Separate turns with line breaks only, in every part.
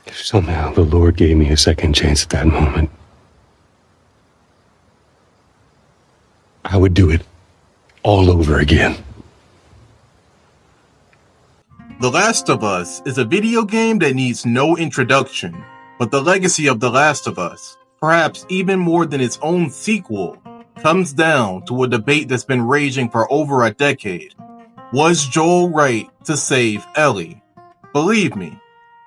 If somehow the Lord gave me a second chance at that moment, I would do it all over again.
The Last of Us is a video game that needs no introduction, but the legacy of The Last of Us, perhaps even more than its own sequel, comes down to a debate that's been raging for over a decade. Was Joel right to save Ellie? Believe me,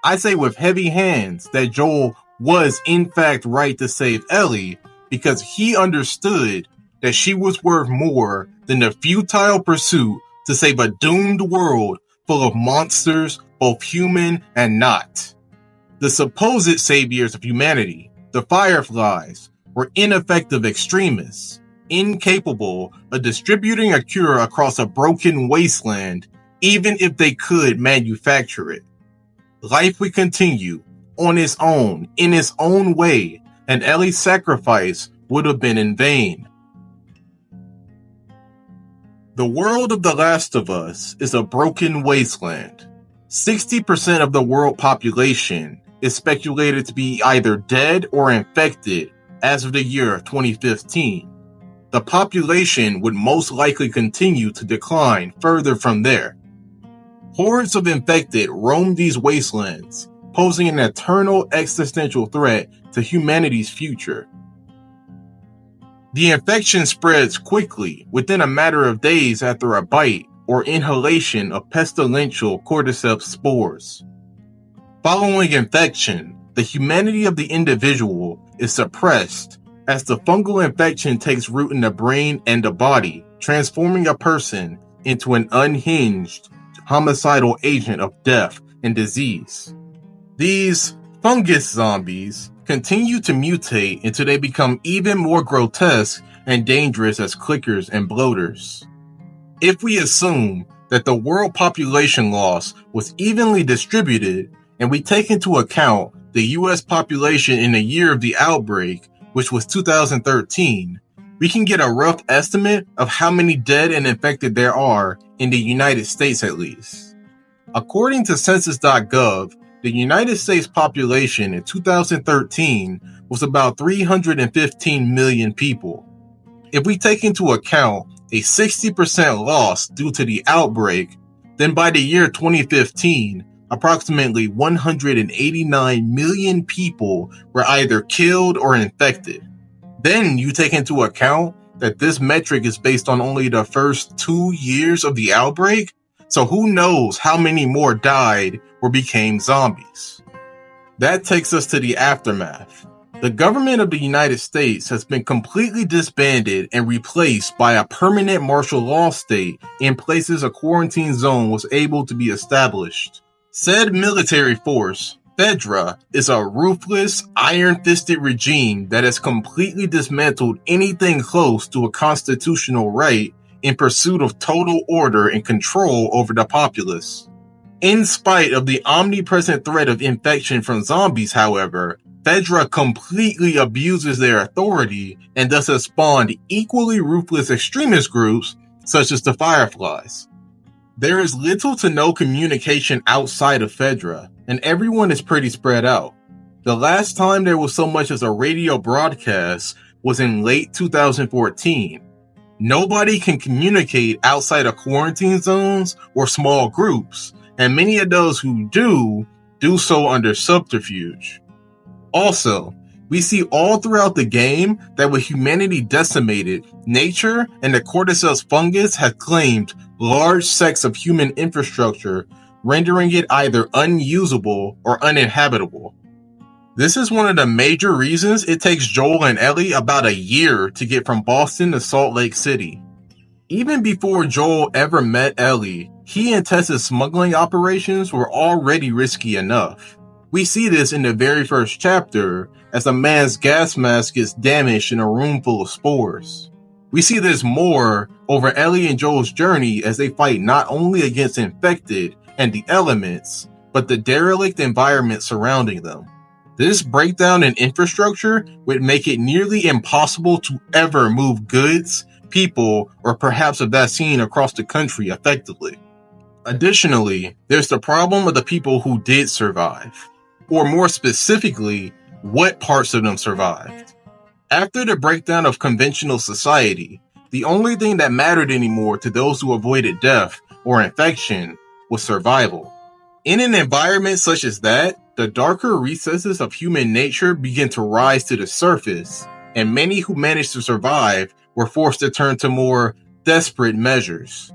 I say with heavy hands that Joel was in fact right to save Ellie because he understood that she was worth more than the futile pursuit to save a doomed world full of monsters, both human and not. The supposed saviors of humanity, the Fireflies, were ineffective extremists, incapable of distributing a cure across a broken wasteland, even if they could manufacture it. Life would continue, on its own, in its own way, and Ellie's sacrifice would have been in vain. The world of The Last of Us is a broken wasteland. 60% of the world population is speculated to be either dead or infected as of the year 2015. The population would most likely continue to decline further from there. Hordes of infected roam these wastelands, posing an eternal existential threat to humanity's future. The infection spreads quickly within a matter of days after a bite or inhalation of pestilential cordyceps spores. Following infection, the humanity of the individual is suppressed as the fungal infection takes root in the brain and the body, transforming a person into an unhinged, homicidal agent of death and disease. These fungus zombies continue to mutate until they become even more grotesque and dangerous as clickers and bloaters. If we assume that the world population loss was evenly distributed and we take into account the US population in the year of the outbreak, which was 2013, we can get a rough estimate of how many dead and infected there are in the United States at least. According to Census.gov, the United States population in 2013 was about 315 million people. If we take into account a 60% loss due to the outbreak, then by the year 2015, approximately 189 million people were either killed or infected. Then you take into account that this metric is based on only the first 2 years of the outbreak, so who knows how many more died or became zombies. That takes us to the aftermath. The government of the United States has been completely disbanded and replaced by a permanent martial law state in places a quarantine zone was able to be established. Said military force, FEDRA, is a ruthless, iron-fisted regime that has completely dismantled anything close to a constitutional right in pursuit of total order and control over the populace. In spite of the omnipresent threat of infection from zombies, however, FEDRA completely abuses their authority and thus has spawned equally ruthless extremist groups such as the Fireflies. There is little to no communication outside of FEDRA, and everyone is pretty spread out. The last time there was so much as a radio broadcast was in late 2014. Nobody can communicate outside of quarantine zones or small groups, and many of those who do so under subterfuge. Also, we see all throughout the game that with humanity decimated, nature and the cordyceps fungus have claimed large sects of human infrastructure, rendering it either unusable or uninhabitable. This is one of the major reasons it takes Joel and Ellie about a year to get from Boston to Salt Lake City. Even before Joel ever met Ellie, he and Tessa's smuggling operations were already risky enough. We see this in the very first chapter as a man's gas mask gets damaged in a room full of spores. We see this more over Ellie and Joel's journey as they fight not only against infected and the elements, but the derelict environment surrounding them. This breakdown in infrastructure would make it nearly impossible to ever move goods, people, or perhaps a vaccine across the country effectively. Additionally, there's the problem of the people who did survive. or more specifically, what parts of them survived. After the breakdown of conventional society, the only thing that mattered anymore to those who avoided death or infection was survival. In an environment such as that, the darker recesses of human nature began to rise to the surface, and many who managed to survive were forced to turn to more desperate measures.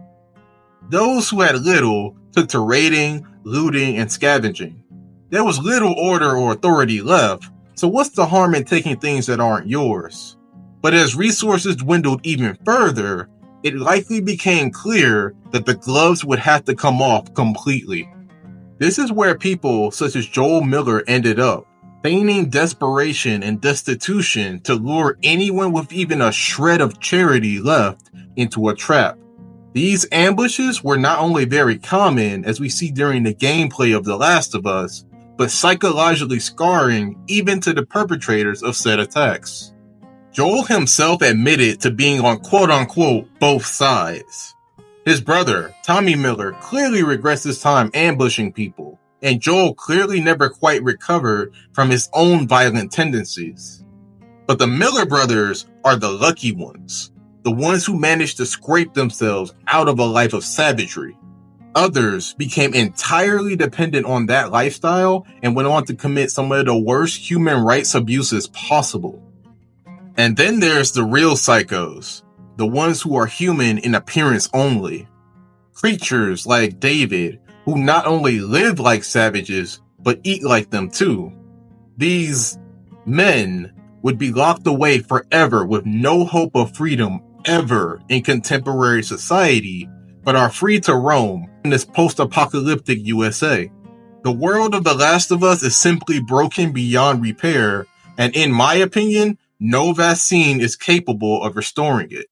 Those who had little took to raiding, looting, and scavenging. There was little order or authority left, so what's the harm in taking things that aren't yours? But as resources dwindled even further, it likely became clear that the gloves would have to come off completely. This is where people such as Joel Miller ended up, feigning desperation and destitution to lure anyone with even a shred of charity left into a trap. These ambushes were not only very common, as we see during the gameplay of The Last of Us, but psychologically scarring even to the perpetrators of said attacks. Joel himself admitted to being on quote-unquote both sides. His brother, Tommy Miller, clearly regrets his time ambushing people, and Joel clearly never quite recovered from his own violent tendencies. But the Miller brothers are the lucky ones, the ones who managed to scrape themselves out of a life of savagery. Others became entirely dependent on that lifestyle and went on to commit some of the worst human rights abuses possible. And then there's the real psychos, the ones who are human in appearance only. Creatures like David, who not only live like savages, but eat like them too. These men would be locked away forever with no hope of freedom ever in contemporary society, but are free to roam in this post-apocalyptic USA. The world of The Last of Us is simply broken beyond repair, and in my opinion, no vaccine is capable of restoring it.